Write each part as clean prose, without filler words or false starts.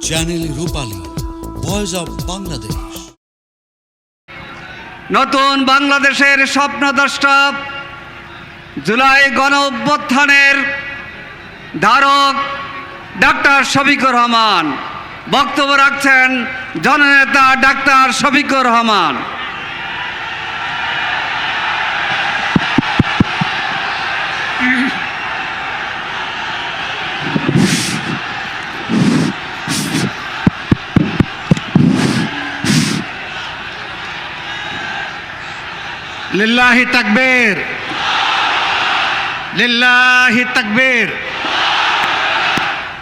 Channel Rupali, voice of Bangladesh. নতুন বাংলাদেশের স্বপ্নদ্রষ্টা, জুলাই গণ অভ্যুত্থানের ধারক ডাক্তার শফিকুর রহমান বক্তব্য রাখছেন। জননেতা ডাক্তার শফিকুর রহমান। লিল্লাহি তাকবীর, লিল্লাহি তাকবীর।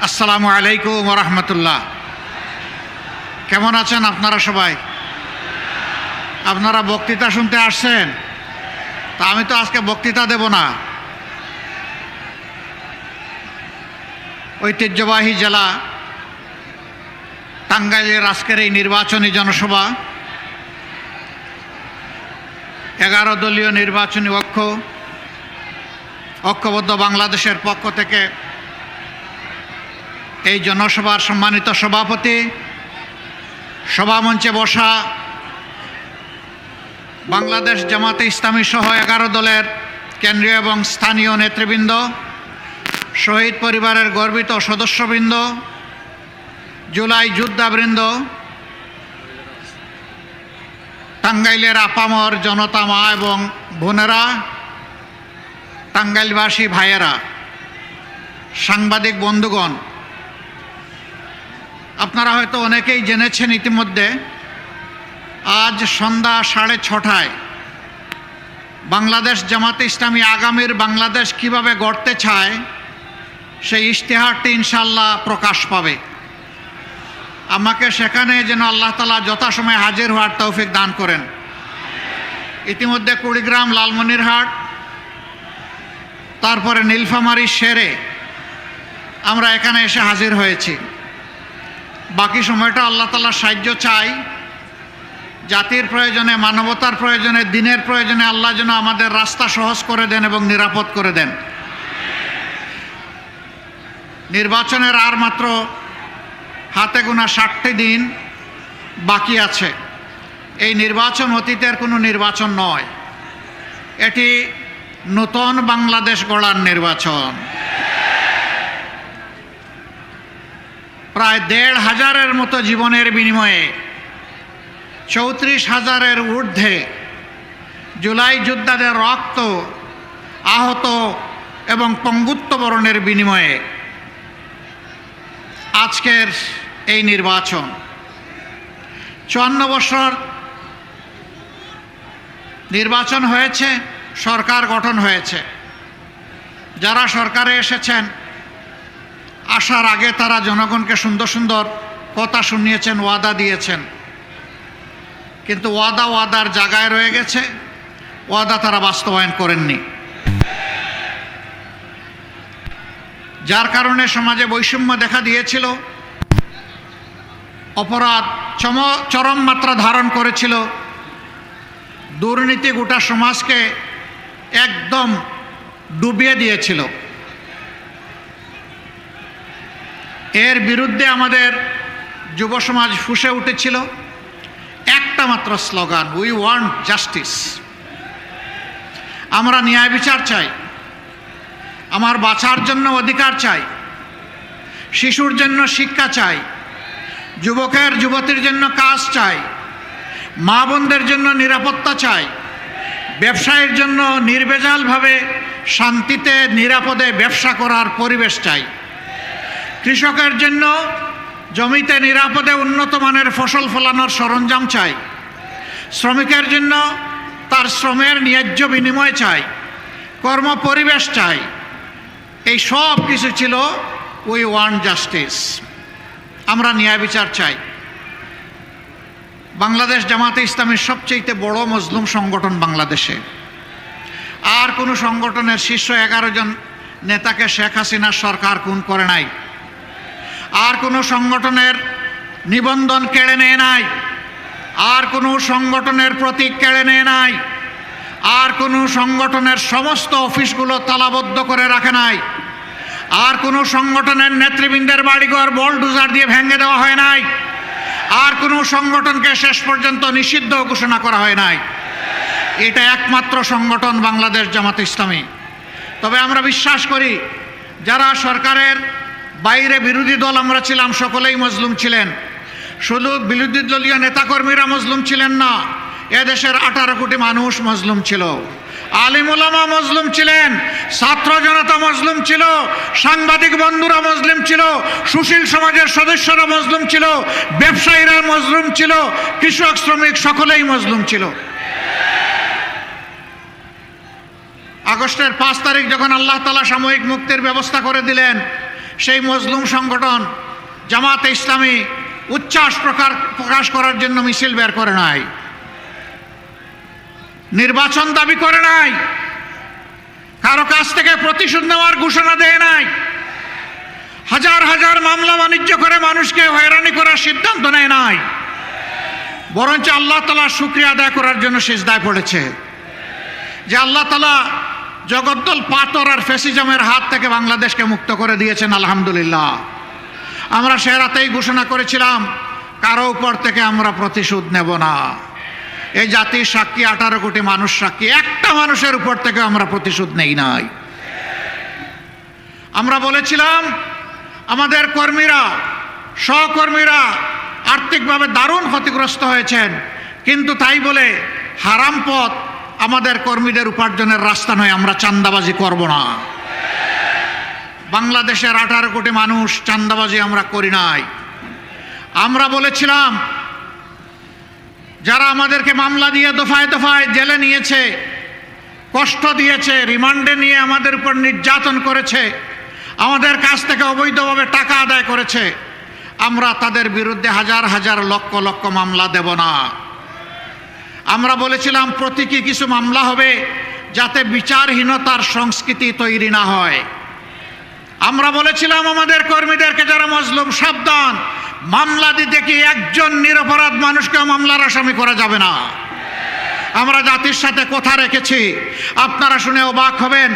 আসসালামু আলাইকুম ওয়া রাহমাতুল্লাহ। কেমন আছেন আপনারা সবাই? আপনারা বক্তৃতা শুনতে আসছেন? তা আমি তো আজকে বক্তৃতা দেব না। ঐতিহ্যবাহী জেলা টাঙ্গাইলের আজকের এই নির্বাচনী জনসভা, 11 দলীয় নির্বাচনী ঐক্যবদ্ধ বাংলাদেশের পক্ষ থেকে এই জনসভার সম্মানিত সভাপতি, সভামঞ্চে বসা বাংলাদেশ জামাতে ইসলামী সহ 11 দলের কেন্দ্রীয় এবং স্থানীয় নেতৃবৃন্দ, শহীদ পরিবারের গর্বিত সদস্যবৃন্দ, জুলাই যোদ্ধাবৃন্দ, টাঙ্গাইলের আপামর জনতা মা এবং বোনেরা, টাঙ্গাইলবাসী ভাইয়েরা, সাংবাদিক বন্ধুগণ, আপনারা হয়তো অনেকেই জেনেছেন ইতিমধ্যে আজ সন্ধ্যা 6:30টায় বাংলাদেশ জামাতে ইসলামী আগামীর বাংলাদেশ কিভাবে গড়তে চায় সেই ইশতেহারটি ইনশাআল্লাহ প্রকাশ পাবে। আমাকে সেখানে যেন আল্লাহ তাআলা যথাসময়ে হাজির হওয়ার তৌফিক দান করেন। ইতিমধ্যে কুড়িগ্রাম, লালমনিরহাট, তারপরে নীলফামারী সেরে আমরা এখানে এসে হাজির হয়েছি। বাকি সময়টা আল্লাহ তাআলার সাহায্য চাই। জাতির প্রয়োজনে, মানবতার প্রয়োজনে, দিনের প্রয়োজনে আল্লাহ যেন আমাদের রাস্তা সহজ করে দেন এবং নিরাপদ করে দেন। নির্বাচনের আর মাত্র হাতে গোনা 60টি দিন বাকি আছে। এই নির্বাচন অতীতের কোনো নির্বাচন নয়, এটি নতুন বাংলাদেশ গড়ার নির্বাচন। প্রায় 1,500-এর মতো জীবনের বিনিময়ে 34,000-এর ঊর্ধ্বে জুলাই যোদ্ধাদের রক্ত, আহত এবং পঙ্গুত্ব বরণের বিনিময়ে আজকের এই নির্বাচন। 54 বছর নির্বাচন হয়েছে, সরকার গঠন হয়েছে। যারা সরকারে এসেছেন, আসার আগে তারা জনগণকে সুন্দর সুন্দর কথা শুনিয়েছেন, ওয়াদা দিয়েছেন, কিন্তু ওয়াদার জায়গায় রয়ে গেছে, ওয়াদা তারা বাস্তবায়ন করেননি। যার কারণে সমাজে বৈষম্য দেখা দিয়েছিল, অপরাধ চরম মাত্রা ধারণ করেছিল, দুর্নীতি গোটা সমাজকে একদম ডুবিয়ে দিয়েছিল। এর বিরুদ্ধে আমাদের যুব সমাজ ফুঁসে উঠেছিল একটা মাত্র স্লোগান, উই ওয়ান্ট জাস্টিস। আমরা ন্যায় বিচার চাই, আমার বাঁচার জন্য অধিকার চাই, শিশুর জন্য শিক্ষা চাই, যুবকের যুবতীর জন্য কাজ চাই, মা বোনদের জন্য নিরাপত্তা চাই, ব্যবসায়ের জন্য নির্ভেজালভাবে শান্তিতে নিরাপদে ব্যবসা করার পরিবেশ চাই, কৃষকের জন্য জমিতে নিরাপদে উন্নত মানের ফসল ফলানোর সরঞ্জাম চাই, শ্রমিকের জন্য তার শ্রমের ন্যায্য বিনিময় চাই, কর্ম পরিবেশ চাই। এই সব কিছু ছিল উই ওয়ান্ট জাস্টিস। আমরা ন্যায় বিচার চাই। বাংলাদেশ জামাতে ইসলামীর সবচেয়ে বড় মজলুম সংগঠন বাংলাদেশে। আর কোনো সংগঠনের শীর্ষ 11 জন নেতাকে শেখ হাসিনার সরকার খুন করে নাই। আর কোনো সংগঠনের নিবন্ধন কেড়ে নেয় নাই। আর কোনো সংগঠনের প্রতীক কেড়ে নেয় নাই। আর কোনো সংগঠনের সমস্ত অফিসগুলো তালাবদ্ধ করে রাখে নাই। আর কোনো সংগঠনের নেতৃবৃন্দের বাড়িঘর বোলডোজার দিয়ে ভেঙে দেওয়া হয় নাই। আর কোনো সংগঠনকে শেষ পর্যন্ত নিষিদ্ধ ঘোষণা করা হয় নাই। এটা একমাত্র সংগঠন বাংলাদেশ জামাত ইসলামী। তবে আমরা বিশ্বাস করি যারা সরকারের বাইরে বিরোধী দল আমরা ছিলাম সকলেই মজলুম ছিলেন। শুধু বিরোধী দলীয় নেতাকর্মীরা মজলুম ছিলেন না, এদেশের 18 কোটি মানুষ মজলুম ছিল। আলিম ওলামা মজলুম ছিলেন, ছাত্র জনতা মজলুম ছিল, সাংবাদিক বন্ধুরা মজলুম ছিল, সুশীল সমাজের সদস্যরা মজলুম ছিল, ব্যবসায়ীরা মজলুম ছিল, কৃষক শ্রমিক সকলেই মজলুম ছিল। আগস্টের 5 তারিখ যখন আল্লাহ তাআলা সাময়িক মুক্তির ব্যবস্থা করে দিলেন, সেই মজলুম সংগঠন জামাতে ইসলামী উচ্ছ্বাস প্রকাশ করার জন্য মিছিল বের করে নাই, নির্বাচন দাবি করে নাই, কারো কাছ থেকে প্রতিশোধ নেওয়ার ঘোষণা দেয় নাই, হাজার হাজার মামলা বাণিজ্য করে মানুষকে হয়রানি করার সিদ্ধান্ত নেয় নাই, বরঞ্চ আল্লাহ তাআলার শুকরিয়া আদায় করার জন্য সিজদায় পড়েছে যে আল্লাহ তাআলা জগদ্দল পাথর আর ফ্যাসিজমের হাত থেকে বাংলাদেশকে মুক্ত করে দিয়েছেন। আলহামদুলিল্লাহ। আমরা সে রাতেই ঘোষণা করেছিলাম কারো উপর থেকে আমরা প্রতিশোধ নেব না। এই জাতির সাক্ষী 18 কোটি মানুষ সাক্ষী, একটা মানুষের উপর থেকে আমরা প্রতিশোধ নেই নাই। আমরা বলেছিলাম আমাদের কর্মীরা, সহকর্মীরা আর্থিকভাবে দারুণ ক্ষতিগ্রস্ত হয়েছেন, কিন্তু তাই বলে হারাম পথ আমাদের কর্মীদের উপার্জনের রাস্তা নয়, আমরা চাঁদাবাজি করব না। বাংলাদেশের 18 কোটি মানুষ চাঁদাবাজি আমরা করি নাই। আমরা বলেছিলাম যারা আমাদেরকে মামলা দিয়ে দফায় দফায় জেলে নিয়েছে, কষ্ট দিয়েছে, রিমান্ডে নিয়ে আমাদের উপর নির্যাতন করেছে, আমাদের কাছ থেকে অবৈধভাবে টাকা আদায় করেছে, আমরা তাদের বিরুদ্ধে হাজার হাজার লক্ষ লক্ষ মামলা দেব না। আমরা বলেছিলাম প্রতীকী কিছু মামলা হবে যাতে বিচারহীনতার সংস্কৃতি তৈরি না হয়। আমরা বলেছিলাম আমাদের কর্মীদেরকে যারা মজলুম, সাবধান, মামলা দিতে কি একজন নিরপরাধ মানুষকে মামলার আসামি করা যাবে না। আমরা জাতির সাথে কথা রেখেছি। আপনারা শুনে অবাক হবেন,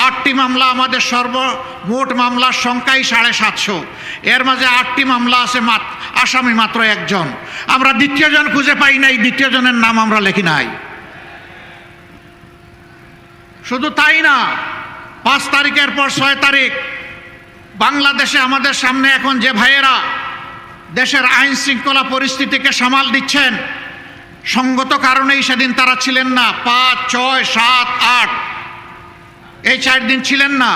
8টি মামলা, আমাদের সর্বমোট মামলার সংখ্যাই 750। এর মাঝে 8টি মামলা আছে, আসামি মাত্র একজন। আমরা দ্বিতীয়জন খুঁজে পাই নাই, দ্বিতীয়জনের নাম আমরা লিখি নাই। শুধু তাই না, 5 তারিখের পর 6 তারিখ বাংলাদেশে আমাদের সামনে এখন যে ভাইয়েরা দেশের আইন শৃঙ্খলা পরিস্থিতিকে সামাল দিচ্ছেন, সঙ্গত কারণেই সেদিন তারা ছিলেন না। 5, 6, 7, 8 এই 4 দিন ছিলেন না।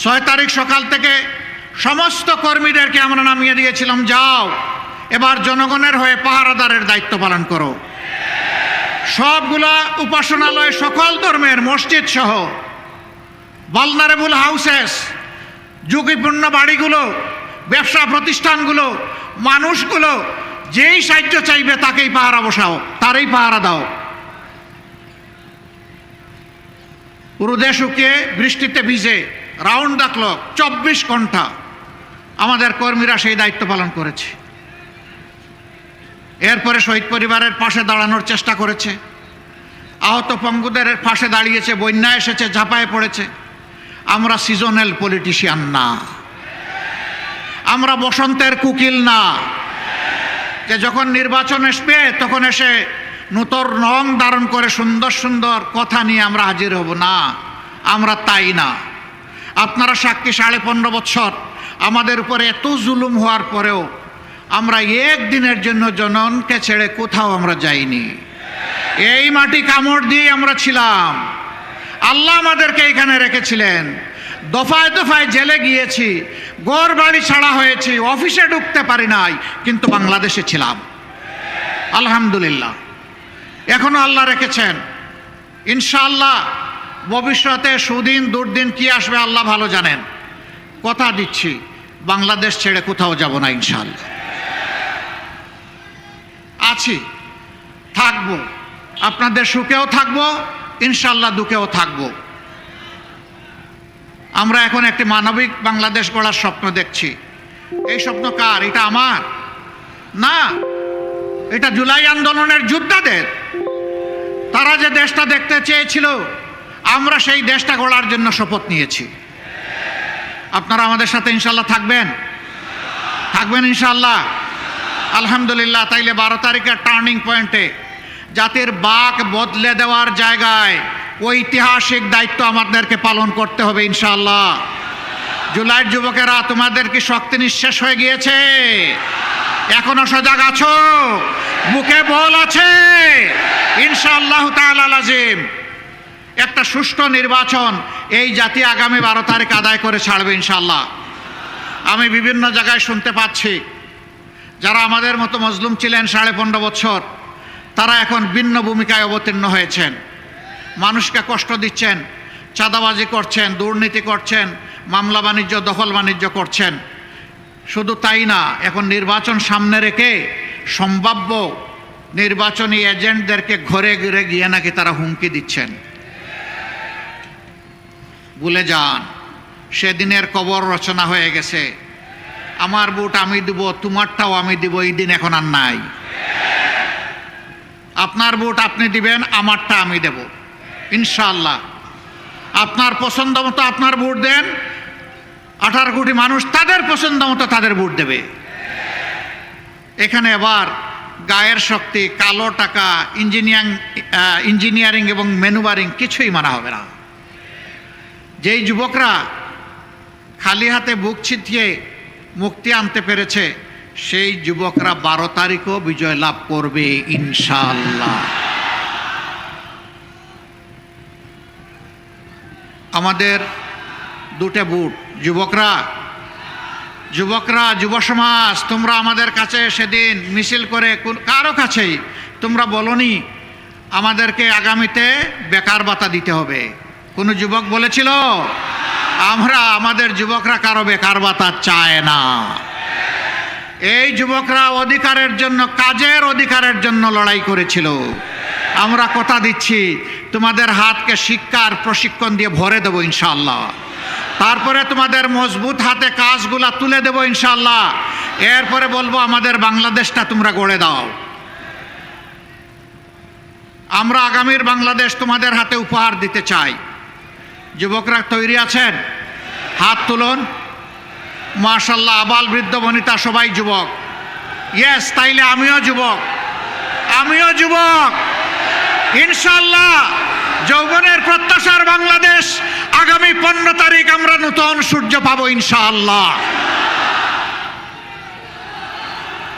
6 তারিখ সকাল থেকে সমস্ত কর্মীদেরকে আমরা নামিয়ে দিয়েছিলাম, যাও এবার জনগণের হয়ে পাহারাদারের দায়িত্ব পালন করো। সবগুলা উপাসনালয়, সকল ধর্মের মসজিদ সহ ভালনারেবল হাউসেস, ঝুঁকিপূর্ণ বাড়িগুলো, ব্যবসা প্রতিষ্ঠানগুলো, মানুষগুলো, যেই সাহায্য চাইবে তাকেই পাহারা বসাও, তারই পাহারা দাও। রোদে শুকিয়ে বৃষ্টিতে ভিজে রাউন্ড দ্য ক্লক 24 ঘন্টা আমাদের কর্মীরা সেই দায়িত্ব পালন করেছে। এরপরে শহীদ পরিবারের পাশে দাঁড়ানোর চেষ্টা করেছে, আহত পঙ্গুদের পাশে দাঁড়িয়েছে, বন্যা এসেছে, ঝাঁপায় পড়েছে। আমরা সিজনাল পলিটিশিয়ান না, আমরা বসন্তের কুকিল না, যে যখন নির্বাচন আসবে তখন এসে নূতন রং ধারণ করে সুন্দর সুন্দর কথা নিয়ে আমরা হাজির হব না। আমরা তাই না। আপনারা সাক্ষী, 15.5 বছর আমাদের উপরে এত জুলুম হওয়ার পরেও আমরা একদিনের জন্য জনগণকে ছেড়ে কোথাও আমরা যাইনি। এই মাটি কামড় দিয়ে আমরা ছিলাম। আল্লাহ আমাদেরকে এখানে রেখেছিলেন। দফায় দফায় জেলে গিয়েছি, ঘর বাড়ি ছাড়া হয়েছি, অফিসে ঢুকতে পারি নাই, কিন্তু বাংলাদেশে ছিলাম। আলহামদুলিল্লাহ, এখনো আল্লাহ রেখেছেন। ইনশাআল্লাহ ভবিষ্যতে সুদিন দুর্দিন কি আসবে আল্লাহ ভালো জানেন। কথা দিচ্ছি, বাংলাদেশ ছেড়ে কোথাও যাব না ইনশাআল্লাহ। আছি, থাকবো, আপনাদের সুখেও থাকবো, ইনশাআল্লাহ দুঃখেও থাকবো। আমরা এখন একটি মানবিক বাংলাদেশ গড়ার স্বপ্ন দেখছি। এই স্বপ্ন কার? এটা আমার না, এটা জুলাই আন্দোলনের যোদ্ধাদের। তারা যে দেশটা দেখতে চেয়েছিল, আমরা সেই দেশটা গড়ার জন্য শপথ নিয়েছি। আপনারা আমাদের সাথে ইনশাল্লাহ থাকবেন ইনশাল্লাহ? আলহামদুলিল্লাহ। তাইলে 12 তারিখের টার্নিং পয়েন্টে জাতির বাক বদলে দেওয়ার জায়গায় ঐতিহাসিক দায়িত্ব আমাদেরকে পালন করতে হবে ইনশাআল্লাহ। জুলাইয়ের যুবকেরা, তোমাদের কি শক্তি নিঃশেষ হয়ে গিয়েছে? এখনো সজাগ আছো? বুকে বল আছে? ইনশাআল্লাহ তাআলা লাজিম একটা সুষ্ঠু নির্বাচন এই জাতি আগামী 12 তারিখ আদায় করে ছাড়বে ইনশাআল্লাহ। আমি বিভিন্ন জায়গায় শুনতে পাচ্ছি যারা আমাদের মতো মজলুম ছিলেন 15.5 বছর, তারা এখন ভিন্ন ভূমিকায় অবতীর্ণ হয়েছেন, মানুষকে কষ্ট দিচ্ছেন, চাঁদাবাজি করছেন, দুর্নীতি করছেন, মামলা বাণিজ্য, দখল বাণিজ্য করছেন। শুধু তাই না, এখন নির্বাচন সামনে রেখে সম্ভাব্য নির্বাচনী এজেন্টদেরকে ঘরে ঘরে গিয়ে নাকি তারা হুমকি দিচ্ছেন। ভুলে যান, সেদিনের কবর রচনা হয়ে গেছে। আমার ভোট আমি দিব, তোমারটাও আমি দিব, এই দিন এখন আর নাই। আপনার ভোট আপনি দিবেন, আমারটা আমি দেব ইনশাআল্লাহ। আপনার পছন্দ মতো আপনার ভোট দেন, 18 কোটি মানুষ তাদের পছন্দ মতো তাদের ভোট দেবে। এখানে আবার গায়ের শক্তি, কালো টাকা, ইঞ্জিনিয়ারিং এবং ম্যানুভারিং কিছুই মানা হবে না। যেই যুবকরা খালি হাতে বুক ছিটিয়ে মুক্তি আনতে পেরেছে, সেই যুবকরা 12 তারিখও বিজয় লাভ করবে ইনশাআল্লাহ। আমাদের দুটো বুট, যুবকরা, যুব সমাজ, তোমরা আমাদের কাছে সেদিন মিছিল করে কারো কাছেই তোমরা বলনি আমাদেরকে আগামীতে বেকার ভাতা দিতে হবে। কোনো যুবক বলেছিল? আমাদের যুবকরা কারো বেকার ভাতা চায় না। এই যুবকরা অধিকারের জন্য, কাজের অধিকারের জন্য লড়াই করেছিল। আমরা কথা দিচ্ছি তোমাদের হাতকে শিক্ষার প্রশিক্ষণ দিয়ে ভরে দেবো ইনশাআল্লাহ। তারপরে তোমাদের মজবুত হাতে কাজগুলা তুলে দেবো ইনশাআল্লাহ। এরপরে বলবো আমাদের বাংলাদেশটা তোমরা গড়ে দাও। আমরা আগামীর বাংলাদেশ তোমাদের হাতে উপহার দিতে চাই। যুবকরা তৈরি আছেন? হাত তুলুন। মাশাআল্লাহ, আবাল বৃদ্ধ বনিতা সবাই যুবক। ইয়েস, তাইলে আমিও যুবক ইনশাআল্লাহ। যৌবনের প্রত্যাশার বাংলাদেশ, আগামী 15 তারিখ আমরা নতুন সূর্য পাবো ইনশাআল্লাহ।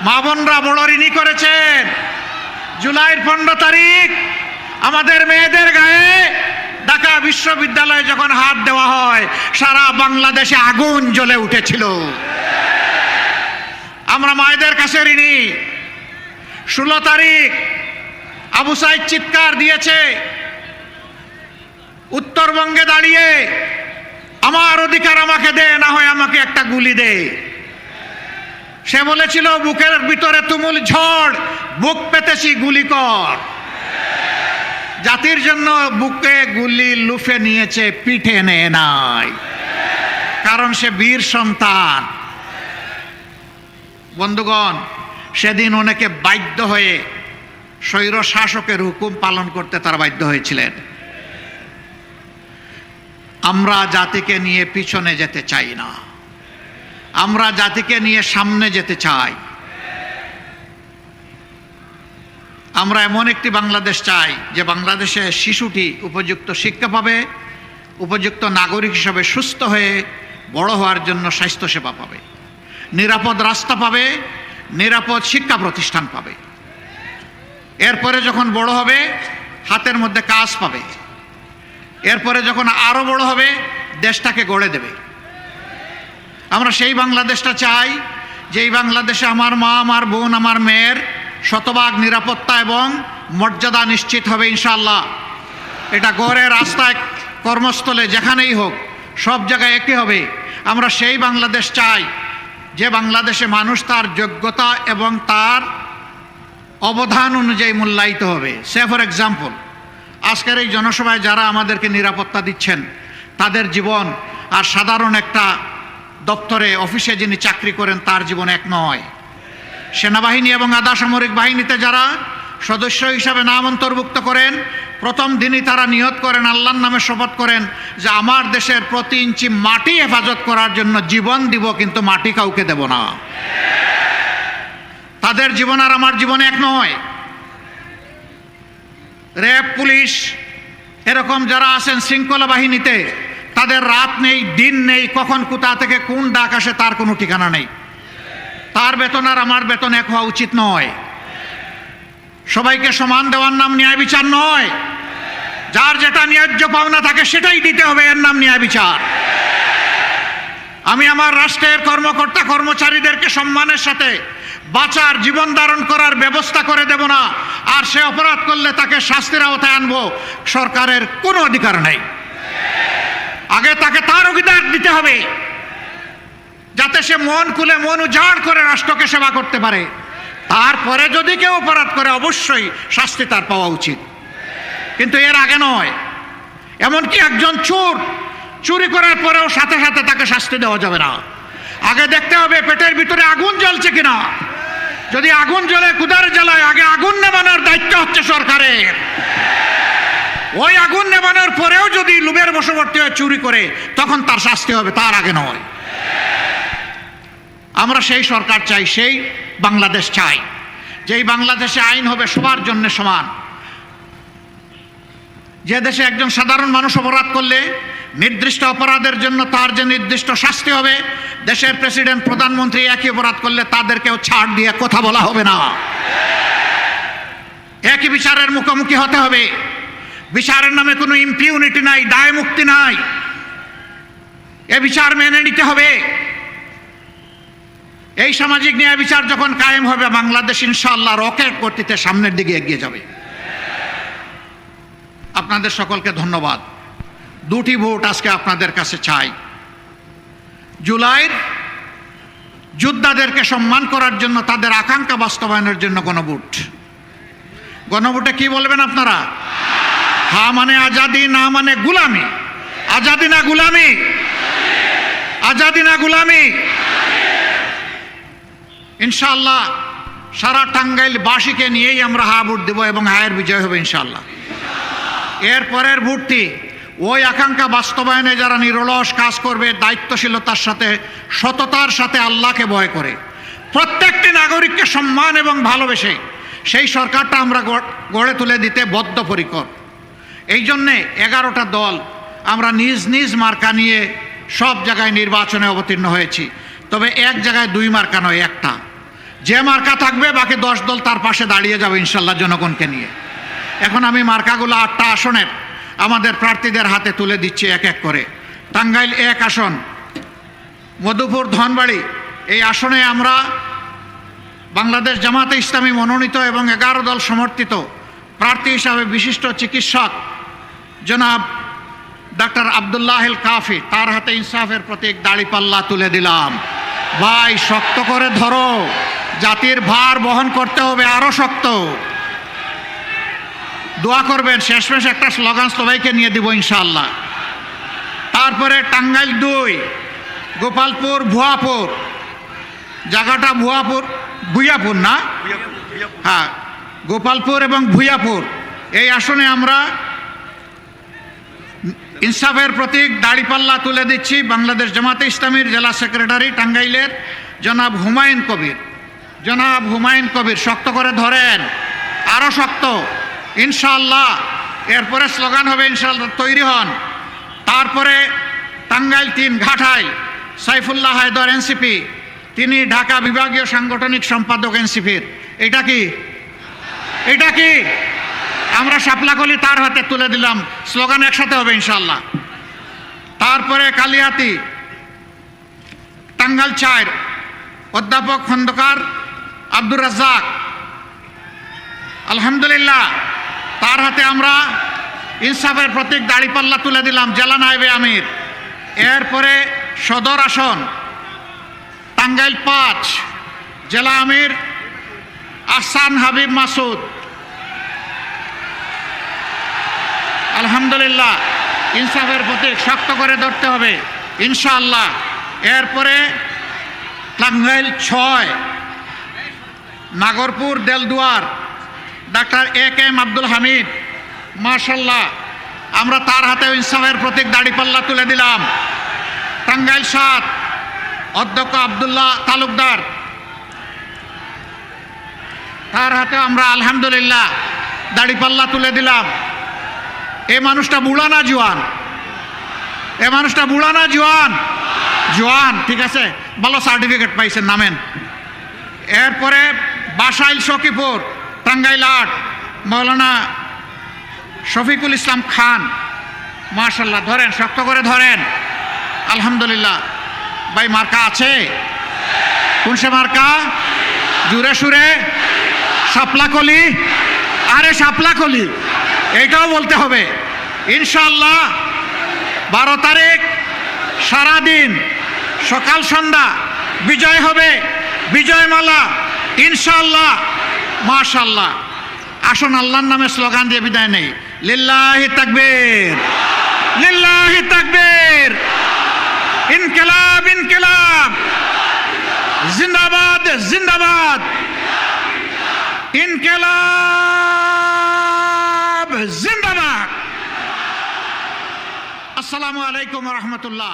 মা বোনরা বড় ঋণী করেছেন। জুলাইয়ের 15 তারিখ আমাদের মেয়েদের গায়ে ঢাকা বিশ্ববিদ্যালয়ে যখন হাত দেওয়া হয়, সারা বাংলাদেশে আগুন জ্বলে উঠেছিল। আমরা মায়েদের কাছে ঋণী। 16 তারিখ আবু সাইদ চিৎকার দিয়েছে উত্তরবঙ্গে দাঁড়িয়ে, আমার অধিকার আমাকে দে, না হয় আমাকে একটা গুলি দে। সে বলেছিল বুকের ভিতরে তুমুল ঝড়, বুক পেতেছি গুলি কর। জাতির জন্য বুকে গুলি লুফে নিয়েছে, পিঠে নেয় নাই, কারণ সে বীর সন্তান। বন্ধুগণ, সেদিন অনেকে বাধ্য হয়ে স্বৈর শাসকের হুকুম পালন করতে তারা বাধ্য হয়েছিলেন। আমরা জাতিকে নিয়ে পিছনে যেতে চাই না, আমরা জাতিকে নিয়ে সামনে যেতে চাই। আমরা এমন একটি বাংলাদেশ চাই যে বাংলাদেশে শিশুটি উপযুক্ত শিক্ষা পাবে, উপযুক্ত নাগরিক হিসাবে সুস্থ হয়ে বড় হওয়ার জন্য স্বাস্থ্যসেবা পাবে, নিরাপদ রাস্তা পাবে, নিরাপদ শিক্ষা প্রতিষ্ঠান পাবে। এরপরে যখন বড় হবে হাতের মধ্যে কাজ পাবে। এরপরে যখন আরো বড় হবে দেশটাকে গড়ে দেবে। আমরা সেই বাংলাদেশটা চাই যেই বাংলাদেশে আমার মা, আমার বোন, আমার মেয়ের শতভাগ নিরাপত্তা এবং মর্যাদা নিশ্চিত হবে ইনশাআল্লাহ। এটা গড়ে, রাস্তায়, কর্মস্থলে, যেখানেই হোক সব জায়গায় একই হবে। আমরা সেই বাংলাদেশ চাই যে বাংলাদেশে মানুষ তার যোগ্যতা এবং তার অবদান অনুযায়ী মূল্যায়িত হবে। সে ফর এক্সাম্পল, আজকের এই জনসভায় যারা আমাদেরকে নিরাপত্তা দিচ্ছেন, তাদের জীবন আর সাধারণ একটা দপ্তরে, অফিসে যিনি চাকরি করেন তার জীবন এক নয়। সেনাবাহিনী এবং আধা সামরিক বাহিনীতে যারা সদস্য হিসাবে নাম অন্তর্ভুক্ত করেন, প্রথম দিনই তারা নিয়ত করেন, আল্লাহর নামে শপথ করেন যে আমার দেশের প্রতি ইঞ্চি মাটি হেফাজত করার জন্য জীবন দিব, কিন্তু মাটি কাউকে দেব না। তাদের জীবন আর আমার জীবন এক নয়। র্যাব, পুলিশ এরকম যারা আছেন শৃঙ্খলা বাহিনীতে, তাদের রাত নেই, দিন নেই, কখন কোথা থেকে কোন ডাক আসে তার কোনো ঠিকানা নেই। তার বেতন আর আমার বেতন এক হওয়া উচিত নয়। সবাইকে সমান দেওয়ার নাম ন্যায় বিচার নয়। যার যেটা ন্যায্য পাওনা থাকে সেটাই দিতে হবে, এর নাম ন্যায় বিচার। আমি আমার রাষ্ট্রের কর্মকর্তা কর্মচারীদেরকে সম্মানের সাথে বাঁচার, জীবন ধারণ করার ব্যবস্থা করে দেব না, আর সে অপরাধ করলে তাকে শাস্তির আওতায় আনবো, সরকারের কোনো অধিকার নেই। আগে তাকে তার অধিকার দিতে হবে, যাতে সে মন খুলে, মন উজাড় করে রাষ্ট্রকে সেবা করতে পারে। তারপরে যদি কেউ অপরাধ করে অবশ্যই শাস্তি তার পাওয়া উচিত, কিন্তু এর আগে নয়। এমনকি একজন চোর চুরি করার পরেও সাথে সাথে তাকে শাস্তি দেওয়া যাবে না। আগে দেখতে হবে পেটের ভিতরে আগুন জ্বলছে কিনা। যদি আগুন জ্বলে, ক্ষুধার জ্বালায়, আগে আগুন নেভানোর দায়িত্ব হচ্ছে সরকারের। ওই আগুন নেভানোর পরেও যদি লোভের বশবর্তী হয়ে চুরি করে, তখন তার শাস্তি হবে, তার আগে নয়। আমরা সেই সরকার চাই, সেই বাংলাদেশ চাই, যেই বাংলাদেশে আইন হবে সবার জন্য সমান। যে দেশে একজন সাধারণ মানুষ অপরাধ করলে নির্দিষ্ট অপরাধের জন্য তার যে নির্দিষ্ট শাস্তি হবে, দেশের প্রেসিডেন্ট, প্রধানমন্ত্রী একই অপরাধ করলে তাদেরকেও ছাড় দিয়ে কথা বলা হবে না। একই বিচারের মুখোমুখি হতে হবে। বিচারের নামে কোনো ইম্পিউনিটি নাই, দায় মুক্তি নাই। এ বিচার মেনে নিতে হবে। এই সামাজিক ন্যায় বিচার যখন কায়েম হবে, বাংলাদেশ ইনশাআল্লাহ রকেট গতিতে সামনের দিকে এগিয়ে যাবে। আপনাদের সকলকে ধন্যবাদ। দুটি ভোট আজকে আপনাদের কাছে চাই। জুলাইয়ের যোদ্ধাদেরকে সম্মান করার জন্য, তাদের আকাঙ্ক্ষা বাস্তবায়নের জন্য গণভোট। গণভোটে কি বলবেন আপনারা? হ্যাঁ মানে আজাদি, না মানে গুলামি। আজাদি না গুলামি? আজাদি না গুলামি? ইনশাআল্লাহ সারা টাঙ্গাইল বাসীকে নিয়েই আমরা হা ভোট দেব এবং হায়ের বিজয় হবে ইনশাআল্লাহ। এর পরের ভোটটি ওই আকাঙ্ক্ষা বাস্তবায়নে যারা নিরলস কাজ করবে, দায়িত্বশীলতার সাথে, সততার সাথে, আল্লাহকে ভয় করে, প্রত্যেকটি নাগরিককে সম্মান এবং ভালোবেসে সেই সরকারটা আমরা গড়ে তুলে দিতে বদ্ধপরিকর। এই জন্যে 11টা দল আমরা নিজ নিজ মার্কা নিয়ে সব জায়গায় নির্বাচনে অবতীর্ণ হয়েছি। তবে এক জায়গায় 2 মার্কা নয়, একটা। যে মার্কা থাকবে বাকি 10 দল তার পাশে দাঁড়িয়ে যাবে ইনশাল্লাহ জনগণকে নিয়ে। এখন আমি মার্কাগুলো 8টা আসনের আমাদের প্রার্থীদের হাতে তুলে দিচ্ছি এক এক করে। টাঙ্গাইল 1 আসন, মধুপুর, ধনবাড়ি, এই আসনে আমরা বাংলাদেশ জামাতে ইসলামী মনোনীত এবং 11 দল সমর্থিত প্রার্থী হিসাবে বিশিষ্ট চিকিৎসক জনাব ডাক্তার আব্দুল্লাহ আল কাফি, তার হাতে ইনসাফের প্রতীক দাড়িপাল্লা তুলে দিলাম। ভাই শক্ত করে ধরো, জাতির ভার বহন করতে হবে আরো শক্ত। দোয়া করবেন, শেষমেশ একটা স্লোগান সবাইকে নিয়ে দিব ইনশাআল্লাহ। তারপরে টাঙ্গাইল 2, গোপালপুর, ভুয়াপুর, জায়গাটা ভুইয়াপুর না? হ্যাঁ, গোপালপুর এবং ভুইয়াপুর, এই আসনে আমরা ইনসাফের প্রতীক দাড়িপাল্লা তুলে দিচ্ছি বাংলাদেশ জামাতে ইসলামীর জেলা সেক্রেটারি টাঙ্গাইলের জনাব হুমায়ুন কবির। জনাব হুমায়ুন কবির, শক্ত করে ধরেন, আরো শক্ত ইনশাআল্লাহ। এরপরে স্লোগান হবে ইনশাআল্লাহ, তৈরি হন। তারপরে টাঙ্গাইল 3, ঘাটাইল, সাইফুল্লাহ হায়দার এনসিপি, তিনি ঢাকা বিভাগীয় সাংগঠনিক সম্পাদক এনসিপির। এটা কি? এটা কি? আমরা শাপলাকলি তার হাতে তুলে দিলাম, স্লোগান একসাথে হবে ইনশাআল্লাহ। তারপরে কালিয়াতি, টাঙ্গাইল 4, অধ্যাপক খন্দকার আব্দুর রাজ্জাক, আলহামদুলিল্লাহ, তার হাতে আমরা ইনসাফের প্রতীক দাড়িপাল্লা তুলে দিলাম, জেলা নায়েবে আমির। এরপরে সদর আসন, টাঙ্গাইল 5, জেলা আমির আহসান হাবিব মাসুদ, আলহামদুলিল্লাহ, ইনসাফের প্রতীক শক্ত করে ধরতে হবে ইনশাআল্লাহ। এরপরে টাঙ্গাইল 6, নাগরপুর, দেলদুয়ার, ডাক্তার AK আব্দুল হামিদ, মাশাল্লাহ, আমরা তার হাতে ইনসাফের প্রতীক দাড়িপাল্লা তুলে দিলাম। টাঙ্গাইল ৭ অধ্যক্ষ আব্দুল্লাহ তালুকদার, তার হাতে আমরা আলহামদুলিল্লাহ দাড়িপাল্লা তুলে দিলাম। এই মানুষটা বুড়া না জোয়ান? এই মানুষটা বুড়া না জোয়ান? জোয়ান, ঠিক আছে, ভালো সার্টিফিকেট পাইছেন, নামেন। এরপরে বাসাইল সখীপুর টাঙ্গাইল ৮ মৌলানা শফিকুল ইসলাম খান, মাশাল্লাহ, ধরেন, শক্ত করে ধরেন, আলহামদুলিল্লাহ। ভাই মার্কা আছে? কোন সে মার্কা? জুড়ে সুরে শাপলাকলি, আরে শাপলাকলি, এইটাও বলতে হবে। ইনশাআল্লাহ 12 তারিখ সারাদিন সকাল সন্ধ্যা বিজয় হবে, বিজয়মালা ইনশাআল্লাহ। মাশাআল্লাহ, আসুন আল্লাহর নামে স্লোগান দিয়ে বিদায় নেই। লিল্লাহি তাকবীর, লিল্লাহি তাকবীর, ইনকিলাব ইনকিলাব, জিন্দাবাদ জিন্দাবাদ, ইনকিলাব জিন্দাবাদ। আসসালামু আলাইকুম ওয়া রাহমাতুল্লাহ।